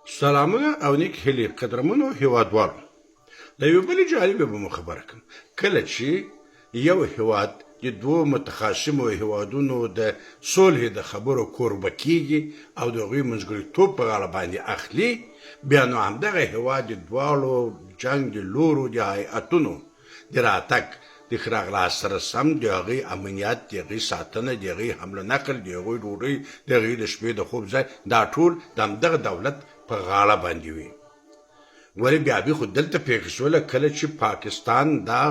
سلامونه او نیک هیلې قدرمنو هیوادوالو د یوې بلې جالبې به مو خبره کړم کله چې یو هیواد د دوو متخاصمو هیوادونو د صلح د خبرو کوربه کیږي او د هغوی منځګړیتوب په غاړه باندې اخلي بیا نو همدغه هیواد د دواړو جنګ د لورو د هیاتونو د راتګ د ښه راغلاست سره سم د هغوی امنیت د هغوی ساتنه د هغوی حمله نقل د هغوی ډوډۍ د هغوی د شپې د خوب ځای دا ټول د همدغه دولت په غاړه باندې وي ولې بیا خو دلته پېښه شوله کله چې پاکستان دا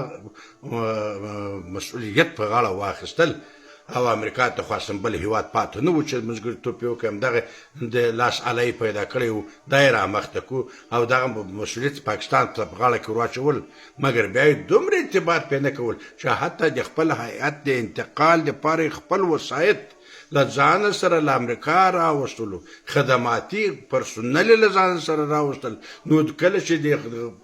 مسؤلیت په غاړه واخیستل او امریکا ته خو اصلا بل هیواد پاته نه و چې منځګړیتوب یې وکړي همدغه د لاس اله یې پیدا کړی و دا یې رامخته کړو او دغه مسؤلیت پاکستان ته په غاړه کې ور واچول مګر بیا یې دومره ارتباط پرې نه کول چې حتی د خپل هیات د انتقال دپاره خپل وسایط له ځان سره له امریکا راوستلو خدماتي پرسونل له ځان سره راوستل نو کله چې د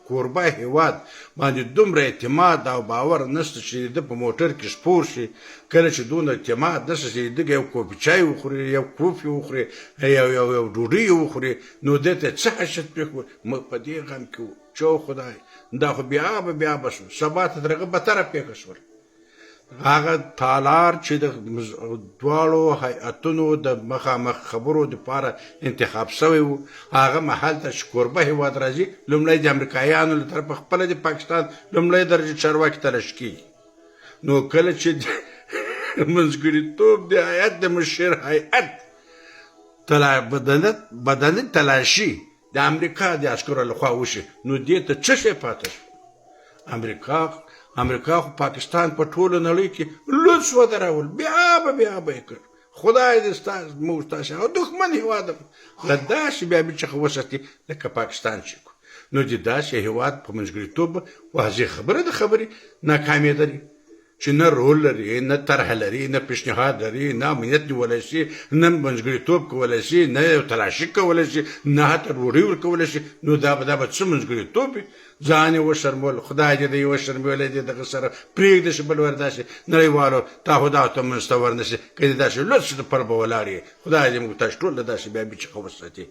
کوربه هیواد باندې دومره اعتماد او باور نشته چې د په موټر کې سپور شي کله چې دونه اعتماد نشته چې د یو کوپ چای وخوري یو کوفي وخوري یو ډوډۍ وخوري نو دته څه حشت پرې په دې غم کې چو خدای دا خو بیا بس سبا ته درغه بتره پېښه شول هغه تالار چې د دواړو هیاتونو د مخامخ خبرو دپاره انتخاب شوی و هغه محل ته چې کوربه هیواد راځي لومړی د امریکایانو له طرفه خپله د پاکستان لومړی درجې چارواکي تلاشي کېږي نو کله چې منځګړیتوب د هیات د مشر هیات بدني تلاشي د امریکا د عسکرو لخوا وشي نو دې ته څه شی پاته شو امریکا خو پاکستان په ټوله نړۍ کې لوڅ ودرول بیا به یې کړ خدای دې موږ تاسې او دښمن هیواد له داسې بیا څخه وساتي لکه پاکستان چې نو د داسې هیواد په منځګړیتوب واضح خبره د خبرې ناکامېدلې چې نه رول لري نه طرح لري نه پیشنهاد لري نه امنیت نیولی شي نه منځګړیتوب کولی شي نه یو تلاشي کولی شي نه حتی ډوډۍ ورکولی شي نو دا به څه منځګړیتوب وي ځان یې وشرمول خدای دې یې وشرمولی دی دغه سره پرېږده چې بل ور داسې نړیوالو تعهداتو ته منځته ورنشي که دې داسې لوڅ پر به ولاړ یې خدای دې موږ تاسې ټول له داسې بیا څخه وساتي